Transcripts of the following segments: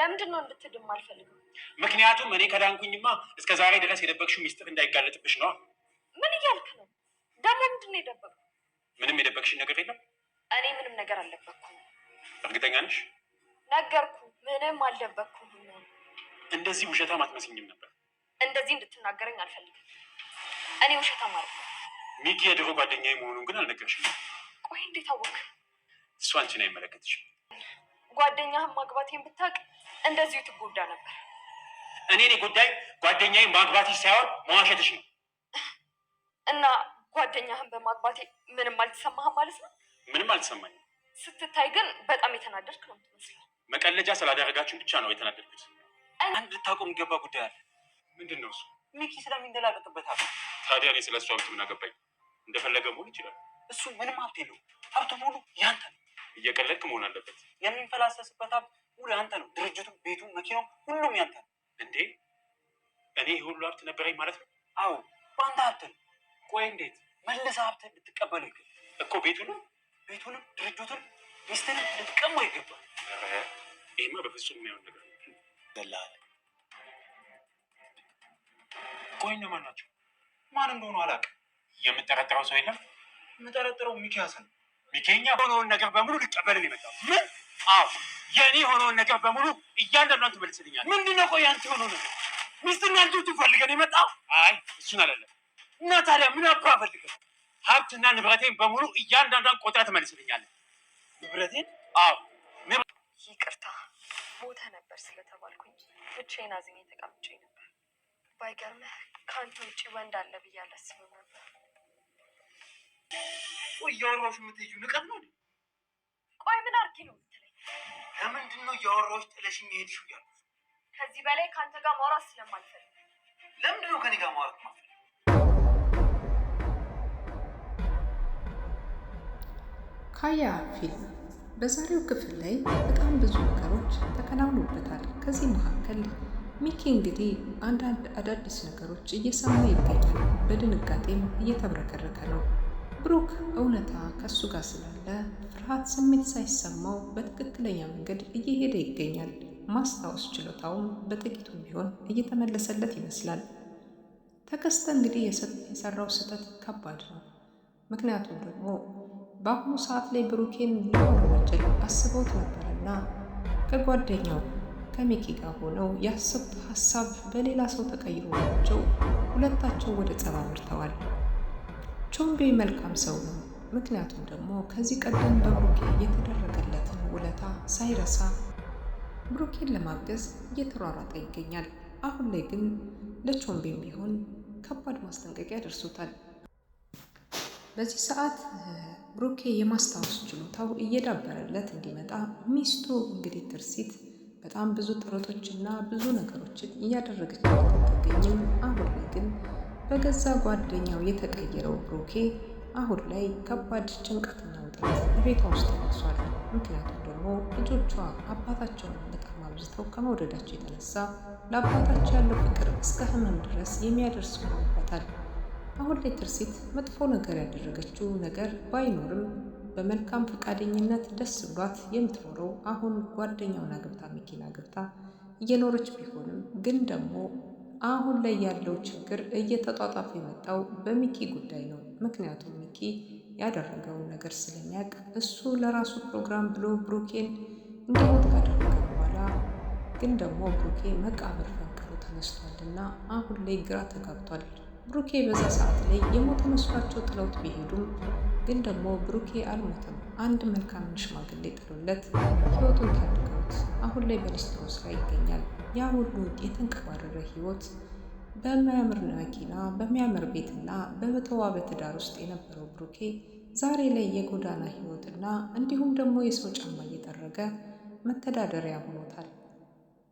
ለምንድን ነው እንድትድም አልፈልግም? ምክንያቱም እኔ ከዳንኩኝማ እስከ ዛሬ ድረስ የደበቅሽው ሚስጥር እንዳይጋለጥብሽ ነው። ምን እያልክ ነው? ደግሞ ምንድን ነው የደበቅኩ? ምንም የደበቅሽኝ ነገር የለም። እኔ ምንም ነገር አልደበቅኩም። እርግጠኛ ነሽ? ነገርኩ፣ ምንም አልደበቅኩም። እንደዚህ ውሸታም አትመስኝም ነበር። እንደዚህ እንድትናገረኝ አልፈልግም። እኔ ውሸታም አልኩ። ሚኪ የድሮ ጓደኛዬ መሆኑን ግን አልነገርሽም። ቆይ እንዴት አወቅ? እሱ አንቺን አይመለከትሽም። ጓደኛህን ማግባቴን ብታውቅ እንደዚሁ ትጎዳ ነበር። እኔ ጉዳይ ጓደኛዬን ማግባትሽ ሳይሆን መዋሸትሽ ነው። እና ጓደኛህን በማግባቴ ምንም አልተሰማህም ማለት ነው? ምንም አልተሰማኝም። ስትታይ ግን በጣም የተናደድክ ነው የምትመስለው። መቀለጃ ስላደረጋችሁ ብቻ ነው የተናደድኩት። አንድ ልታውቀው የሚገባ ጉዳይ አለ። ምንድን ነው እሱ? ሚኪ ስለሚንደላቀቅበት ሀብት። ታዲያ እኔ ስለ እሱ ሀብት ምን አገባኝ? እንደፈለገ መሆን ይችላል። እሱ ምንም ሀብት የለውም። ሀብቱ ሙሉ ያንተ ነው። እየቀለድክ መሆን አለበት። የሚንፈላሰስበት ሀብት ሙሉ ያንተ ነው። ድርጅቱ፣ ቤቱ፣ መኪናው ሁሉም ያንተ ነው። እንዴ እኔ ሁሉ ሀብት ነበረኝ ማለት ነው? አዎ በአንተ ሀብት ነው። ቆይ እንዴት መልሰህ ሀብት ልትቀበለው ይገባል እኮ። ቤቱንም ድርጅቱን ሚስትንም ልትቀማው ይገባል። ይህማ በፍጹም የማይሆን ነገር ገላል። ቆይ እነማን ናቸው? ማን እንደሆኑ አላውቅም። የምጠረጥረው ሰው የለም? የምጠረጥረው ሚኪያስ ነው። ሚኪኛ የሆነውን ነገር በሙሉ ሊቀበልን የመጣው ምን? አዎ የእኔ የሆነውን ነገር በሙሉ እያንዳንዷን ትመልስልኛል። ምንድነው? ቆይ አንተ የሆነው ነገር ሚስትና ልጆቹን ፈልገን የመጣው? አይ እሱን አይደለም። እና ታዲያ ምን አባ ፈልገን? ሀብትና ንብረቴን በሙሉ እያንዳንዷን ቆጥራ ትመልስልኛለህ። ንብረቴን? አዎ። ይቅርታ ሞተ ነበር ስለተባልኩኝ ብቻዬን አዝኜ ተቀምጬ ነበር። ባይገርምህ ከአንተ ውጭ ወንድ አለ ብዬ አላስብም ነበር። ቆይ እያወራሁሽ የምትሄጂው ንቀት ነው? ቆይ ምን አድርጊ ነው የምትለኝ? ለምንድን ነው እያወራሁሽ ጥለሽኝ የሄድሽው? እያልኩ ከዚህ በላይ ከአንተ ጋር ማውራት ስለማልፈልግ። ለምንድን ነው ከኔ ጋር ማውራት ማለት? ካያ ፊልም በዛሬው ክፍል ላይ በጣም ብዙ ነገሮች ተከናውኖበታል። ከዚህ መካከል ሚኪ እንግዲህ አንዳንድ አዳዲስ ነገሮች እየሰማ ይገኛል። በድንጋጤም እየተብረከረከ ነው። ብሩክ እውነታ ከሱ ጋር ስላለ ፍርሃት ስሜት ሳይሰማው በትክክለኛ መንገድ እየሄደ ይገኛል። ማስታወስ ችሎታውም በጥቂቱም ቢሆን እየተመለሰለት ይመስላል። ተከስተ እንግዲህ የሰራው ስህተት ከባድ ነው። ምክንያቱም ደግሞ በአሁኑ ሰዓት ላይ ብሩኬን ለመወንጀል አስበውት ነበርና ከጓደኛው ከሚኪ ጋር ሆነው ያሰቡት ሀሳብ በሌላ ሰው ተቀይሮባቸው ሁለታቸው ወደ ጸብ አምርተዋል። ቾምቤ መልካም ሰው ነው። ምክንያቱም ደግሞ ከዚህ ቀደም በብሩኬ የተደረገለትን ውለታ ሳይረሳ ብሩኬን ለማገዝ እየተሯሯጠ ይገኛል። አሁን ላይ ግን ለቾምቤም ቢሆን ከባድ ማስጠንቀቂያ ደርሶታል። በዚህ ሰዓት ብሩኬ የማስታወስ ችሎታው እየዳበረለት እንዲመጣ ሚስቱ እንግዲህ ትርሲት በጣም ብዙ ጥረቶችና ብዙ ነገሮችን እያደረገች ትገኝም። አሁን ላይ ግን በገዛ ጓደኛው የተቀየረው ብሩኬ አሁን ላይ ከባድ ጭንቀትና ውጥረት በቤቷ ውስጥ ተነሷል። ምክንያቱም ደግሞ ልጆቿ አባታቸውን በጣም አብዝተው ከመውደዳቸው የተነሳ ለአባታቸው ያለው ፍቅር እስከ ሕመም ድረስ የሚያደርስ ሆኖበታል። አሁን ላይ ትርሲት መጥፎ ነገር ያደረገችው ነገር ባይኖርም በመልካም ፈቃደኝነት ደስ ብሏት የምትኖረው አሁን ጓደኛውን አግብታ ሚኪን አግብታ እየኖረች ቢሆንም ግን ደግሞ አሁን ላይ ያለው ችግር እየተጧጧፈ የመጣው በሚኪ ጉዳይ ነው። ምክንያቱም ሚኪ ያደረገውን ነገር ስለሚያውቅ እሱ ለራሱ ፕሮግራም ብሎ ብሩኬን እንዲሞት ካደረገ በኋላ ግን ደግሞ ብሩኬ መቃብር ፈንቅሎ ተነስቷልና አሁን ላይ ግራ ተጋብቷል። ብሩኬ በዛ ሰዓት ላይ የሞተ መስሏቸው ጥለውት ቢሄዱም ግን ደግሞ ብሩኬ አልሞተም። አንድ መልካም ሽማግሌ ጥሎለት ህይወቱን ታድገውት አሁን ላይ በሊስትሮስ ላይ ይገኛል። ያ ሁሉ የተንቀባረረ ህይወት በሚያምር መኪና በሚያምር ቤትና በተዋበ ትዳር ውስጥ የነበረው ብሩኬ ዛሬ ላይ የጎዳና ህይወትና እንዲሁም ደግሞ የሰው ጫማ እየጠረገ መተዳደሪያ ሆኖታል።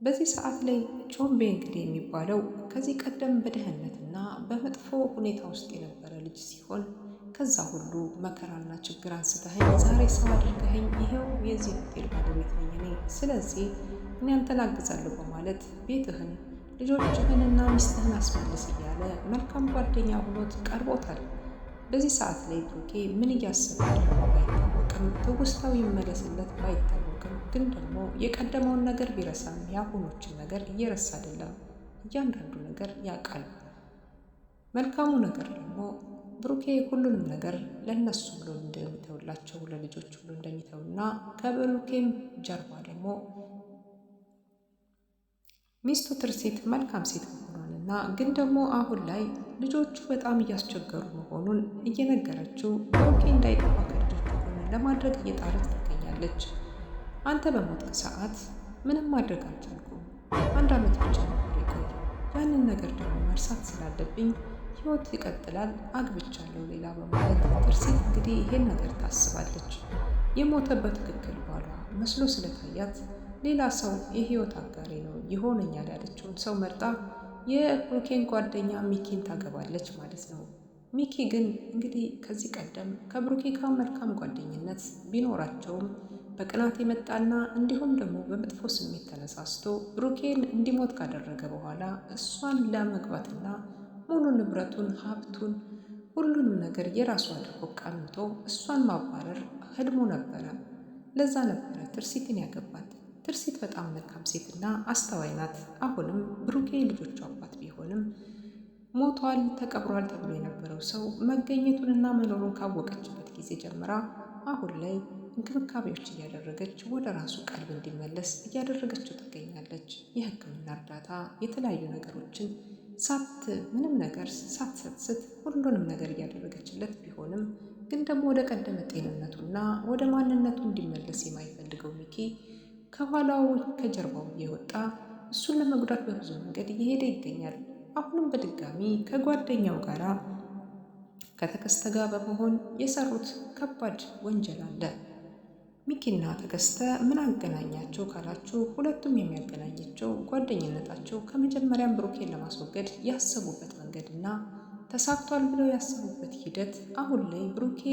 በዚህ ሰዓት ላይ ቾምቤ እንግዲህ የሚባለው ከዚህ ቀደም በድህነትና በመጥፎ ሁኔታ ውስጥ የነበረ ልጅ ሲሆን ከዛ ሁሉ መከራና ችግር አንስተኸኝ ዛሬ ሰው አድርገኸኝ ይሄው የዚህ ሆቴል ባለቤት ነኝ እኔ፣ ስለዚህ እኔ አንተን አግዛለሁ በማለት ቤትህን ልጆችህንና ሚስትህን አስመልስ እያለ መልካም ጓደኛ ሆኖት ቀርቦታል። በዚህ ሰዓት ላይ ብሩኬ ምን እያሰበ ባይታወቅም ትውስታው ይመለስለት ባይታወቅም ግን ደግሞ የቀደመውን ነገር ቢረሳም የአሁኖችን ነገር እየረሳ አይደለም። እያንዳንዱ ነገር ያውቃል። መልካሙ ነገር ደግሞ ብሩኬ ሁሉንም ነገር ለእነሱ ብሎ እንደሚተውላቸው ለልጆች ብሎ እንደሚተውና ከብሩኬም ጀርባ ደግሞ ሚስቱ ትርሲት መልካም ሴት መሆኗንና ግን ደግሞ አሁን ላይ ልጆቹ በጣም እያስቸገሩ መሆኑን እየነገረችው ብሩኬ እንዳይጠፋ ከልጆቹ ጎን ለማድረግ እየጣረች ትገኛለች። አንተ በሞትክ ሰዓት ምንም ማድረግ አልቻልኩም። 1 ዓመት ብቻ ነበር የቆየ። ያንን ነገር ደግሞ መርሳት ስላለብኝ ህይወት ይቀጥላል፣ አግብቻለሁ ሌላ በማለት ትርሲት እንግዲህ ይሄን ነገር ታስባለች። የሞተበት ትክክል ባሏ መስሎ ስለታያት ሌላ ሰው የህይወት አጋሪ ነው ይሆነኛል ያለችውን ሰው መርጣ የብሩኬን ጓደኛ ሚኪን ታገባለች ማለት ነው። ሚኪ ግን እንግዲህ ከዚህ ቀደም ከብሩኬ ጋር መልካም ጓደኝነት ቢኖራቸውም በቅናት የመጣና እንዲሁም ደግሞ በመጥፎ ስሜት ተነሳስቶ ብሩኬን እንዲሞት ካደረገ በኋላ እሷን ለመግባትና ሙሉ ንብረቱን፣ ሀብቱን፣ ሁሉንም ነገር የራሱ አድርጎ ቀምቶ እሷን ማባረር ህልሙ ነበረ። ለዛ ነበረ ትርሲትን ያገባት። ትርሲት በጣም መልካም ሴትና አስተዋይ ናት። አሁንም ብሩኬ ልጆቹ አባት ቢሆንም ሞቷል፣ ተቀብሯል ተብሎ የነበረው ሰው መገኘቱንና መኖሩን ካወቀችበት ጊዜ ጀምራ አሁን ላይ እንክብካቤዎች እያደረገች ወደ ራሱ ቀልብ እንዲመለስ እያደረገችው ትገኛለች። የሕክምና እርዳታ፣ የተለያዩ ነገሮችን ምንም ነገር ሳትሰስት ሁሉንም ነገር እያደረገችለት ቢሆንም ግን ደግሞ ወደ ቀደመ ጤንነቱና ወደ ማንነቱ እንዲመለስ የማይፈልገው ሚኪ ከኋላው ከጀርባው እየወጣ እሱን ለመጉዳት በብዙ መንገድ እየሄደ ይገኛል። አሁንም በድጋሚ ከጓደኛው ጋራ ከተከስተ ጋር በመሆን የሰሩት ከባድ ወንጀል አለ። ሚኪና ተከስተ ምን አገናኛቸው ካላችሁ ሁለቱም የሚያገናኛቸው ጓደኝነታቸው ከመጀመሪያም ብሩኬን ለማስወገድ ያሰቡበት መንገድና ተሳክቷል ብለው ያሰቡበት ሂደት አሁን ላይ ብሩኬ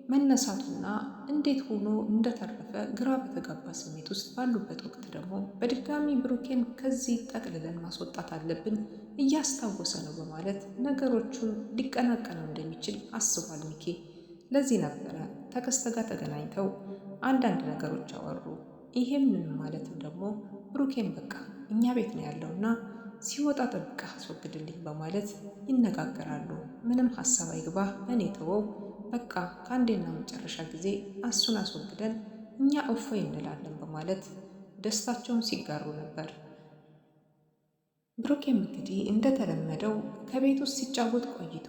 መነሳቱና እንዴት ሆኖ እንደተረፈ ግራ በተጋባ ስሜት ውስጥ ባሉበት ወቅት ደግሞ በድጋሚ ብሩኬን ከዚህ ጠቅልለን ማስወጣት አለብን እያስታወሰ ነው በማለት ነገሮቹን ሊቀናቀነው እንደሚችል አስቧል ሚኪ። ለዚህ ነበረ ተከስተ ጋር ተገናኝተው አንዳንድ ነገሮች አወሩ። ይሄም ማለትም ደግሞ ብሩኬን በቃ እኛ ቤት ነው ያለውና ሲወጣ ጠብቃ አስወግድልኝ በማለት ይነጋገራሉ። ምንም ሀሳብ አይግባህ፣ እኔ ተወው፣ በቃ ከአንዴና መጨረሻ ጊዜ እሱን አስወግደን እኛ እፎይ እንላለን በማለት ደስታቸውን ሲጋሩ ነበር። ብሩኬም እንግዲህ እንደተለመደው ከቤት ውስጥ ሲጫወት ቆይቶ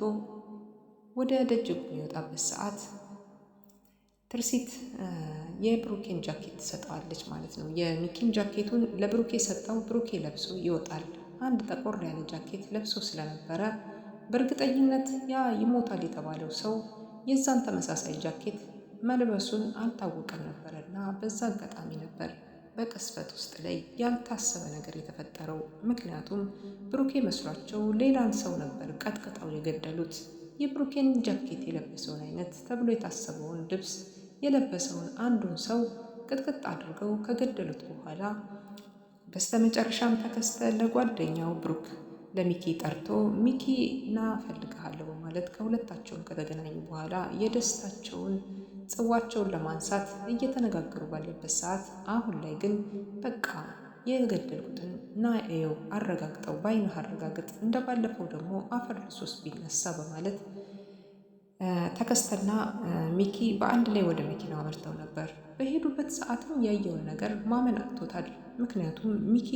ወደ ደጅ የሚወጣበት ሰዓት ትርሲት የብሩኬን ጃኬት ትሰጠዋለች ማለት ነው። የሚኪን ጃኬቱን ለብሩኬ ሰጠው። ብሩኬ ለብሶ ይወጣል። አንድ ጠቆር ያለ ጃኬት ለብሶ ስለነበረ በእርግጠኝነት ያ ይሞታል የተባለው ሰው የዛን ተመሳሳይ ጃኬት መልበሱን አልታወቀም ነበረና በዛ አጋጣሚ ነበር በቅስፈት ውስጥ ላይ ያልታሰበ ነገር የተፈጠረው። ምክንያቱም ብሩኬ መስሏቸው ሌላን ሰው ነበር ቀጥቅጠው የገደሉት። የብሩኬን ጃኬት የለበሰውን አይነት ተብሎ የታሰበውን ልብስ የለበሰውን አንዱን ሰው ቅጥቅጥ አድርገው ከገደሉት በኋላ በስተመጨረሻም ተከስተ ለጓደኛው ብሩክ ለሚኪ ጠርቶ ሚኪ ና እፈልግሃለሁ በማለት ከሁለታቸውም ከተገናኙ በኋላ የደስታቸውን ጽዋቸውን ለማንሳት እየተነጋገሩ ባለበት ሰዓት አሁን ላይ ግን በቃ የገደልኩትን ና ኤው አረጋግጠው ባይነህ አረጋግጥ፣ እንደባለፈው ደግሞ አፈር ልሶስ ቢነሳ በማለት ተከስተና ሚኪ በአንድ ላይ ወደ መኪናው አመርተው ነበር። በሄዱበት ሰዓትም ያየውን ነገር ማመን አቅቶታል። ምክንያቱም ሚኪ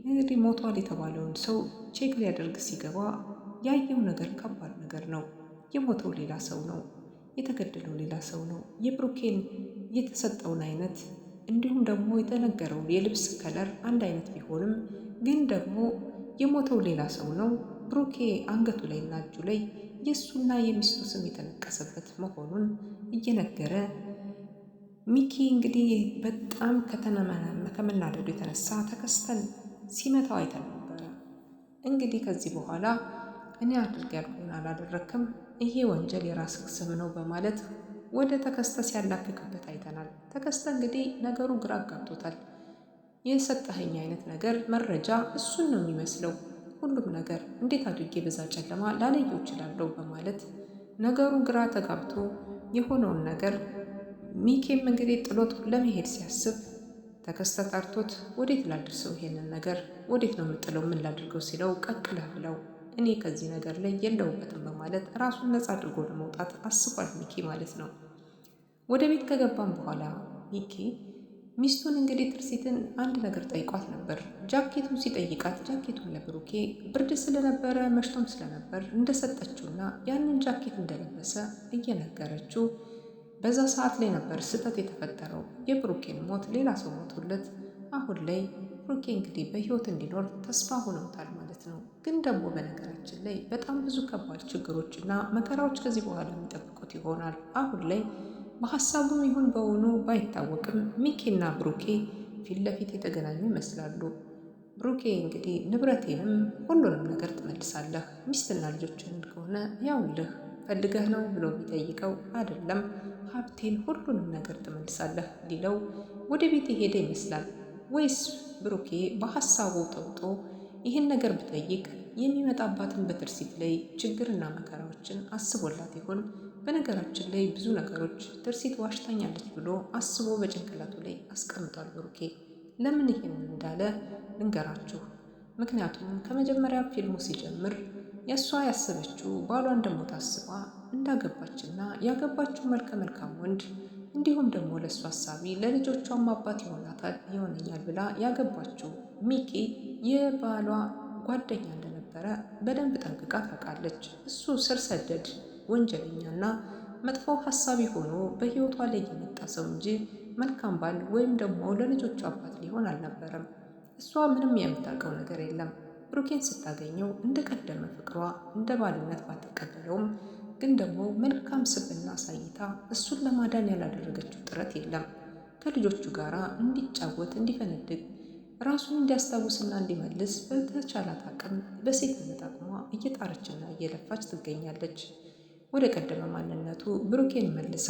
እንግዲህ ሞቷል የተባለውን ሰው ቼክ ሊያደርግ ሲገባ ያየው ነገር ከባድ ነገር ነው። የሞተው ሌላ ሰው ነው፣ የተገደለው ሌላ ሰው ነው። የብሩኬን የተሰጠውን አይነት እንዲሁም ደግሞ የተነገረው የልብስ ከለር አንድ አይነት ቢሆንም ግን ደግሞ የሞተው ሌላ ሰው ነው። ብሩኬ አንገቱ ላይ እና እጁ ላይ የእሱና የሚስቱ ስም የተነቀሰበት መሆኑን እየነገረ ሚኪ እንግዲህ በጣም ከመናደዱ የተነሳ ተከስተን ሲመታው አይተን ነበረ። እንግዲህ ከዚህ በኋላ እኔ አድርግ ያልኩህን አላደረክም፣ ይሄ ወንጀል የራስህ ስም ነው በማለት ወደ ተከስተ ሲያላክክበት አይተናል። ተከስተ እንግዲህ ነገሩ ግራ አጋብቶታል። የሰጠኸኝ አይነት ነገር መረጃ እሱን ነው የሚመስለው፣ ሁሉም ነገር እንዴት አድርጌ በዛ ጨለማ ላለየው እችላለሁ በማለት ነገሩ ግራ ተጋብቶ የሆነውን ነገር ሚኬም እንግዲህ ጥሎት ለመሄድ ሲያስብ ተከስተ ጠርቶት ወዴት ላድርሰው ይሄንን ነገር ወዴት ነው የምጥለው ምን ላድርገው ሲለው ቀቅለህ ብለው እኔ ከዚህ ነገር ላይ የለውበትም በማለት ራሱን ነፃ አድርጎ ለመውጣት አስቧል ሚኪ ማለት ነው። ወደ ቤት ከገባም በኋላ ሚኪ ሚስቱን እንግዲህ ትርሲትን አንድ ነገር ጠይቋት ነበር። ጃኬቱን ሲጠይቃት ጃኬቱን ለብሩኬ ብርድ ስለነበረ መሽቶም ስለነበር እንደሰጠችውና ያንን ጃኬት እንደለበሰ እየነገረችው በዛ ሰዓት ላይ ነበር ስህተት የተፈጠረው። የብሩኬን ሞት ሌላ ሰው ሞቶለት አሁን ላይ ብሩኬ እንግዲህ በህይወት እንዲኖር ተስፋ ሆነውታል ማለት ነው። ግን ደግሞ በነገራችን ላይ በጣም ብዙ ከባድ ችግሮች እና መከራዎች ከዚህ በኋላ የሚጠብቁት ይሆናል። አሁን ላይ በሀሳቡም ይሁን በውኑ ባይታወቅም ሚኪና ብሩኬ ፊት ለፊት የተገናኙ ይመስላሉ። ብሩኬ እንግዲህ ንብረቴንም ሁሉንም ነገር ትመልሳለህ፣ ሚስትና ልጆችን ከሆነ ያውልህ ፈልገህ ነው ብሎ ቢጠይቀው አይደለም ሀብቴን ሁሉንም ነገር ትመልሳለህ ሊለው ወደ ቤት የሄደ ይመስላል። ወይስ ብሩኬ በሀሳቡ ተውጦ ይህን ነገር ብጠይቅ የሚመጣባትን በትርሲት ላይ ችግርና መከራዎችን አስቦላት ይሆን? በነገራችን ላይ ብዙ ነገሮች ትርሲት ዋሽታኛለች ብሎ አስቦ በጭንቅላቱ ላይ አስቀምጧል ብሩኬ። ለምን ይሄን እንዳለ ልንገራችሁ። ምክንያቱም ከመጀመሪያ ፊልሙ ሲጀምር የእሷ ያሰበችው ባሏ እንደሞት አስባ እንዳገባችና ያገባችው መልከ መልካም ወንድ እንዲሁም ደግሞ ለእሱ ሀሳቢ ለልጆቿም አባት ይሆነኛል ብላ ያገባችው ሚኪ የባሏ ጓደኛ እንደነበረ በደንብ ጠንቅቃ ታውቃለች። እሱ ስር ሰደድ ወንጀለኛና መጥፎ ሀሳቢ ሆኖ በህይወቷ ላይ የመጣ ሰው እንጂ መልካም ባል ወይም ደግሞ ለልጆቿ አባት ሊሆን አልነበረም። እሷ ምንም የምታውቀው ነገር የለም። ብሩኬን ስታገኘው እንደ ቀደመ ፍቅሯ እንደ ባልነት ባትቀበለውም ግን ደግሞ መልካም ስብዕና አሳይታ እሱን ለማዳን ያላደረገችው ጥረት የለም። ከልጆቹ ጋር እንዲጫወት እንዲፈነድቅ ራሱን እንዲያስታውስና እንዲመልስ በተቻላት አቅም በሴትነት አቅሟ እየጣረችና እየለፋች ትገኛለች። ወደ ቀደመ ማንነቱ ብሩኬን መልሳ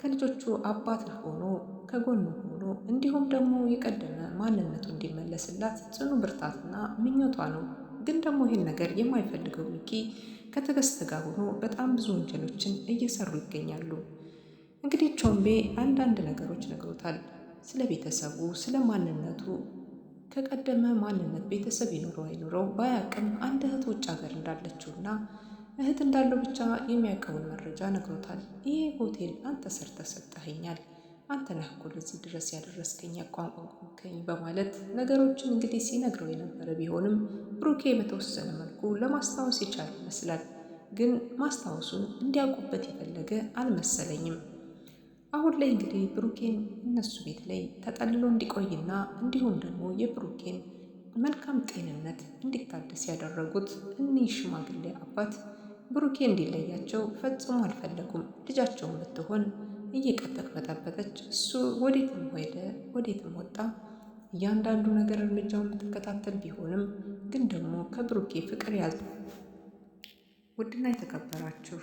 ከልጆቹ አባት ሆኖ ከጎኑ ሆኖ እንዲሁም ደግሞ የቀደመ ማንነቱ እንዲመለስላት ጽኑ ብርታትና ምኞቷ ነው። ግን ደግሞ ይህን ነገር የማይፈልገው ሚኪ ከተከስተ ጋር ሆኖ በጣም ብዙ ወንጀሎችን እየሰሩ ይገኛሉ። እንግዲህ ቾምቤ አንዳንድ ነገሮች ነግሮታል። ስለ ቤተሰቡ፣ ስለ ማንነቱ ከቀደመ ማንነት ቤተሰብ ይኖረው አይኖረው ባያቅም አንድ እህት ውጭ ሀገር እንዳለችውና እህት እንዳለው ብቻ የሚያውቀውን መረጃ ነግሮታል። ይሄ ሆቴል አንተ ሰርተህ ሰጠኸኛል፣ አንተ ነህ እኮ ለዚህ ድረስ ያደረስከኝ ያቋቋምከኝ በማለት ነገሮችን እንግዲህ ሲነግረው የነበረ ቢሆንም ብሩኬ በተወሰነ መልኩ ለማስታወስ የቻለ ይመስላል። ግን ማስታወሱን እንዲያውቁበት የፈለገ አልመሰለኝም። አሁን ላይ እንግዲህ ብሩኬን እነሱ ቤት ላይ ተጠልሎ እንዲቆይና እንዲሁም ደግሞ የብሩኬን መልካም ጤንነት እንዲታደስ ያደረጉት እኒህ ሽማግሌ አባት ብሩኬ እንዲለያቸው ፈጽሞ አልፈለጉም። ልጃቸውን ብትሆን እየቀጠቀጠች እሱ ወዴትም ሄደ ወዴትም ወጣ እያንዳንዱ ነገር እርምጃውን የምትከታተል ቢሆንም ግን ደግሞ ከብሩኬ ፍቅር ያዙ። ውድና የተከበራችሁ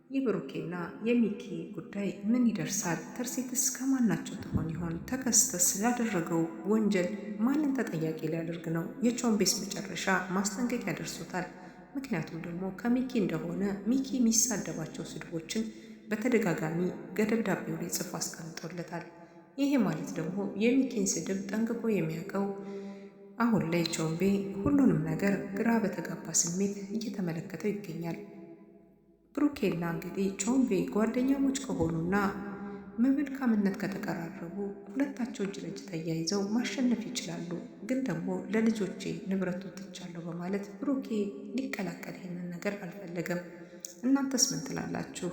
የብሩኬና የሚኪ ጉዳይ ምን ይደርሳል? ትርሲትስ ከማናቸው ትሆን ይሆን? ተከስተስ ያደረገው ወንጀል ማንን ተጠያቂ ሊያደርግ ነው? የቾምቤስ መጨረሻ ማስጠንቀቂያ ደርሶታል። ምክንያቱም ደግሞ ከሚኪ እንደሆነ ሚኪ የሚሳደባቸው ስድቦችን በተደጋጋሚ በደብዳቤው ላይ ጽፎ አስቀምጦለታል። ይሄ ማለት ደግሞ የሚኪን ስድብ ጠንቅቆ የሚያውቀው አሁን ላይ ቾምቤ ሁሉንም ነገር ግራ በተጋባ ስሜት እየተመለከተው ይገኛል። ብሩኬና እንግዲህ ቾምቤ ጓደኛሞች ከሆኑና በመልካምነት ከተቀራረቡ ሁለታቸው እጅ ለእጅ ተያይዘው ማሸነፍ ይችላሉ። ግን ደግሞ ለልጆቼ ንብረቱ ትቻለሁ በማለት ብሩኬ ሊቀላቀል ይህንን ነገር አልፈለገም። እናንተስ ምን ትላላችሁ?